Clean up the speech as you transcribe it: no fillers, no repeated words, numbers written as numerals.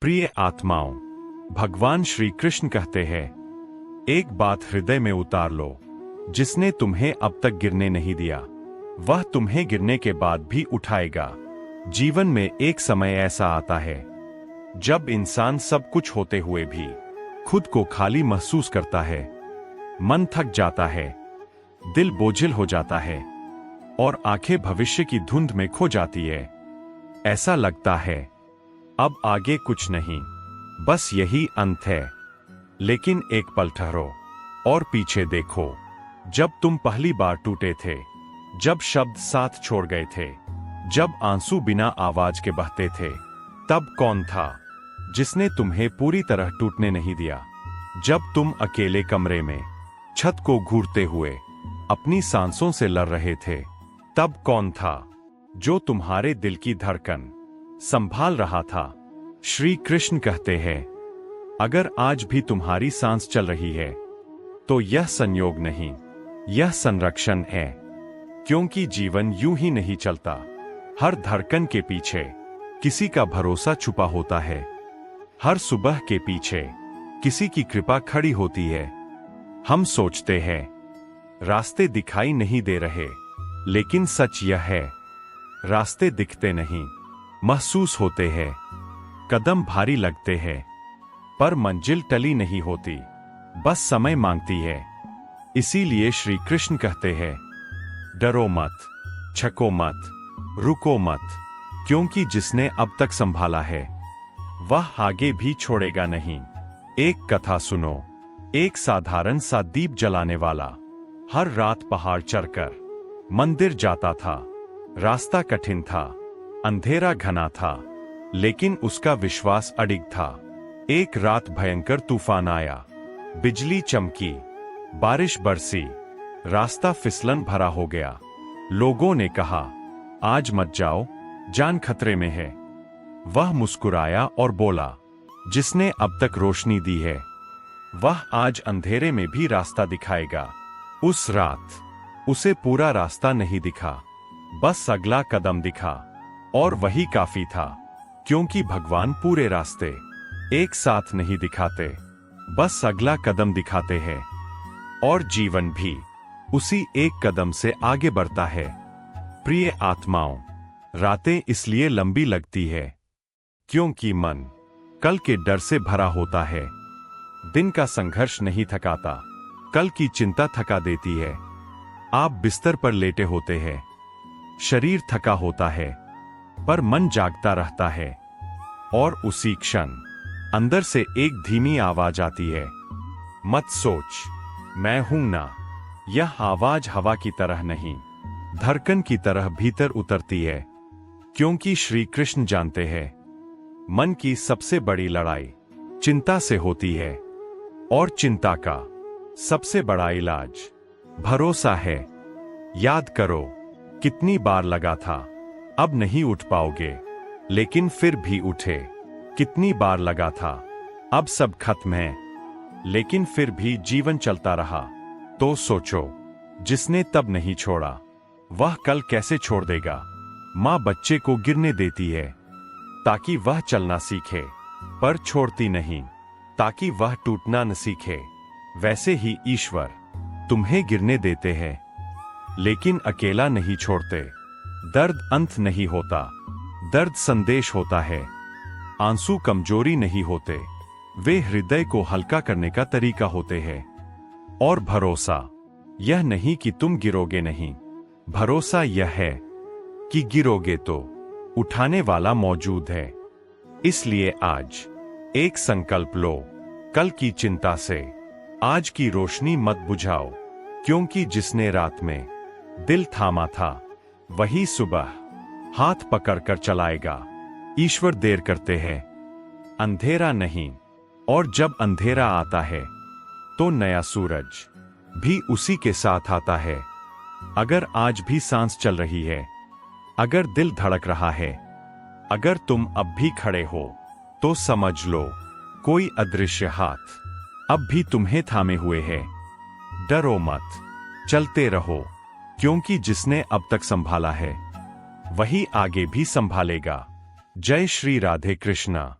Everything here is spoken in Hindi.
प्रिय आत्माओं, भगवान श्री कृष्ण कहते हैं, एक बात हृदय में उतार लो, जिसने तुम्हें अब तक गिरने नहीं दिया, वह तुम्हें गिरने के बाद भी उठाएगा। जीवन में एक समय ऐसा आता है जब इंसान सब कुछ होते हुए भी खुद को खाली महसूस करता है। मन थक जाता है, दिल बोझिल हो जाता है और आंखें भविष्य की धुंध में खो जाती है। ऐसा लगता है अब आगे कुछ नहीं, बस यही अंत है। लेकिन एक पल ठहरो और पीछे देखो। जब तुम पहली बार टूटे थे, जब शब्द साथ छोड़ गए थे, जब आंसू बिना आवाज के बहते थे, तब कौन था जिसने तुम्हें पूरी तरह टूटने नहीं दिया? जब तुम अकेले कमरे में छत को घूरते हुए अपनी सांसों से लड़ रहे थे, तब कौन था जो तुम्हारे दिल की धड़कन संभाल रहा था? श्री कृष्ण कहते हैं, अगर आज भी तुम्हारी सांस चल रही है तो यह संयोग नहीं, यह संरक्षण है। क्योंकि जीवन यूं ही नहीं चलता। हर धड़कन के पीछे किसी का भरोसा छुपा होता है। हर सुबह के पीछे किसी की कृपा खड़ी होती है। हम सोचते हैं रास्ते दिखाई नहीं दे रहे, लेकिन सच यह है, रास्ते दिखते नहीं, महसूस होते हैं। कदम भारी लगते हैं, पर मंजिल टली नहीं होती, बस समय मांगती है। इसीलिए श्री कृष्ण कहते हैं, डरो मत, छको मत, रुको मत, क्योंकि जिसने अब तक संभाला है वह आगे भी छोड़ेगा नहीं। एक कथा सुनो। एक साधारण सा दीप जलाने वाला हर रात पहाड़ चढ़कर मंदिर जाता था। रास्ता कठिन था, अंधेरा घना था, लेकिन उसका विश्वास अडिग था। एक रात भयंकर तूफान आया, बिजली चमकी, बारिश बरसी, रास्ता फिसलन भरा हो गया। लोगों ने कहा, आज मत जाओ, जान खतरे में है। वह मुस्कुराया और बोला, जिसने अब तक रोशनी दी है वह आज अंधेरे में भी रास्ता दिखाएगा। उस रात उसे पूरा रास्ता नहीं दिखा, बस अगला कदम दिखा, और वही काफी था। क्योंकि भगवान पूरे रास्ते एक साथ नहीं दिखाते, बस अगला कदम दिखाते हैं। और जीवन भी उसी एक कदम से आगे बढ़ता है। प्रिय आत्माओं, रातें इसलिए लंबी लगती है क्योंकि मन कल के डर से भरा होता है। दिन का संघर्ष नहीं थकाता, कल की चिंता थका देती है। आप बिस्तर पर लेटे होते हैं, शरीर थका होता है, पर मन जागता रहता है। और उसी क्षण अंदर से एक धीमी आवाज आती है, मत सोच, मैं हूं ना। यह आवाज हवा की तरह नहीं, धड़कन की तरह भीतर उतरती है। क्योंकि श्री कृष्ण जानते हैं, मन की सबसे बड़ी लड़ाई चिंता से होती है, और चिंता का सबसे बड़ा इलाज भरोसा है। याद करो, कितनी बार लगा था अब नहीं उठ पाओगे, लेकिन फिर भी उठे। कितनी बार लगा था अब सब खत्म है, लेकिन फिर भी जीवन चलता रहा। तो सोचो, जिसने तब नहीं छोड़ा वह कल कैसे छोड़ देगा? माँ बच्चे को गिरने देती है ताकि वह चलना सीखे, पर छोड़ती नहीं ताकि वह टूटना न सीखे। वैसे ही ईश्वर तुम्हें गिरने देते हैं, लेकिन अकेला नहीं छोड़ते। दर्द अंत नहीं होता, दर्द संदेश होता है। आंसू कमजोरी नहीं होते, वे हृदय को हल्का करने का तरीका होते हैं। और भरोसा यह नहीं कि तुम गिरोगे नहीं, भरोसा यह है कि गिरोगे तो उठाने वाला मौजूद है। इसलिए आज एक संकल्प लो, कल की चिंता से आज की रोशनी मत बुझाओ। क्योंकि जिसने रात में दिल थामा था वही सुबह हाथ पकड़कर चलाएगा। ईश्वर देर करते हैं, अंधेरा नहीं। और जब अंधेरा आता है तो नया सूरज भी उसी के साथ आता है। अगर आज भी सांस चल रही है, अगर दिल धड़क रहा है, अगर तुम अब भी खड़े हो, तो समझ लो कोई अदृश्य हाथ अब भी तुम्हें थामे हुए है। डरो मत, चलते रहो, क्योंकि जिसने अब तक संभाला है वही आगे भी संभालेगा। जय श्री राधे कृष्णा।